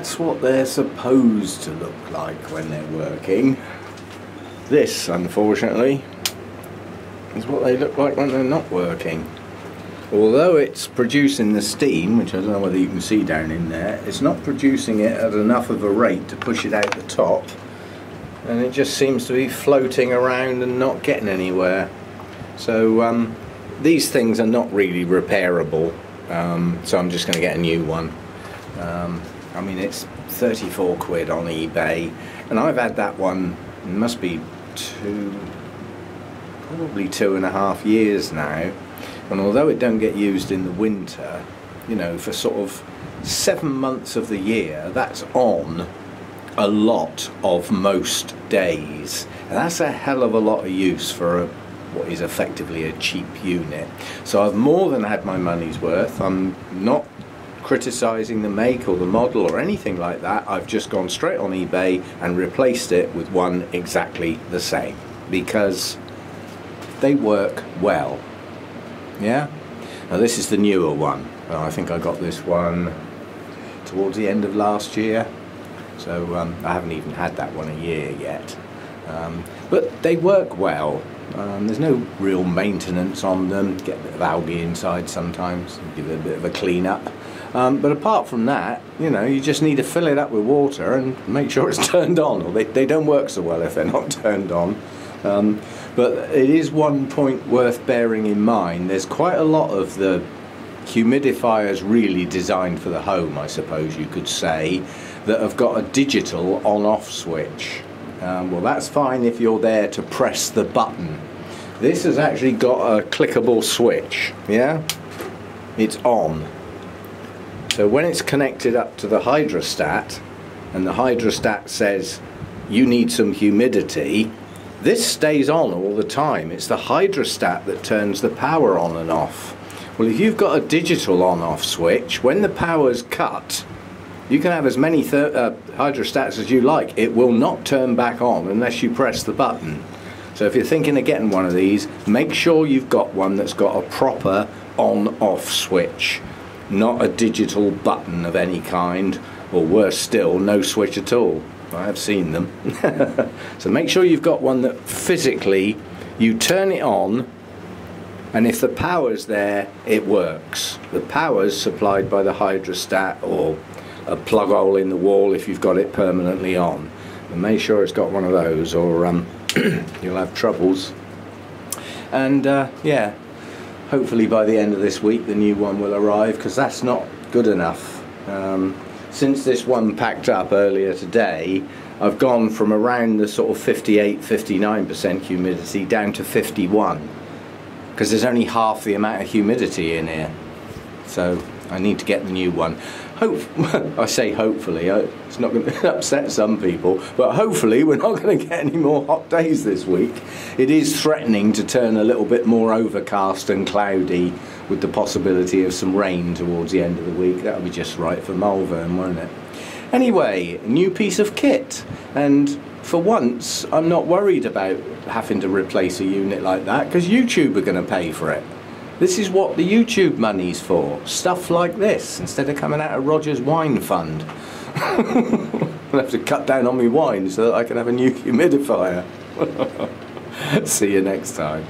that's what they're supposed to look like when they're working. This, unfortunately, is what they look like when they're not working. Although it's producing the steam, which I don't know whether you can see down in there, it's not producing it at enough of a rate to push it out the top, and it just seems to be floating around and not getting anywhere. So these things are not really repairable, so I'm just going to get a new one. I mean, it's 34 quid on eBay, and I've had that one, it must be probably 2.5 years now, and although it don't get used in the winter, you know, for sort of 7 months of the year, that's on a lot of most days, and that's a hell of a lot of use for what is effectively a cheap unit. So I've more than had my money's worth. I'm not criticising the make or the model or anything like that. I've just gone straight on eBay and replaced it with one exactly the same, because they work well. Yeah. Now this is the newer one. I think I got this one towards the end of last year, so I haven't even had that one a year yet, but they work well. There's no real maintenance on them. Get a bit of algae inside sometimes, give it a bit of a clean up, but apart from that, you know, you just need to fill it up with water and make sure it's turned on, or they don't work so well if they're not turned on. But it is one point worth bearing in mind. There's quite a lot of the humidifiers really designed for the home, I suppose you could say, that have got a digital on-off switch. Well, that's fine if you're there to press the button. This has actually got a clickable switch, yeah? It's on. So when it's connected up to the hydrostat, and the hydrostat says, you need some humidity, this stays on all the time. It's the hydrostat that turns the power on and off. Well, if you've got a digital on-off switch, when the power's cut, you can have as many hydrostats as you like. It will not turn back on unless you press the button. So if you're thinking of getting one of these, make sure you've got one that's got a proper on-off switch, not a digital button of any kind, or worse still, no switch at all. I have seen them. So make sure you've got one that physically you turn it on, and if the power's there, it works. The power's supplied by the hydrostat or a plug hole in the wall if you've got it permanently on. And make sure it's got one of those, or you'll have troubles. And yeah, hopefully by the end of this week the new one will arrive, because that's not good enough. Since this one packed up earlier today, I've gone from around the sort of 58–59% humidity down to 51, because there's only half the amount of humidity in here. So I need to get the new one. I say hopefully, it's not going to upset some people, but hopefully we're not going to get any more hot days this week. It is threatening to turn a little bit more overcast and cloudy, with the possibility of some rain towards the end of the week. That'll be just right for Malvern, won't it? Anyway, new piece of kit, and for once I'm not worried about having to replace a unit like that, because YouTube are going to pay for it. This is what the YouTube money's for, stuff like this, instead of coming out of Roger's wine fund. I'll have to cut down on my wine so that I can have a new humidifier. See you next time.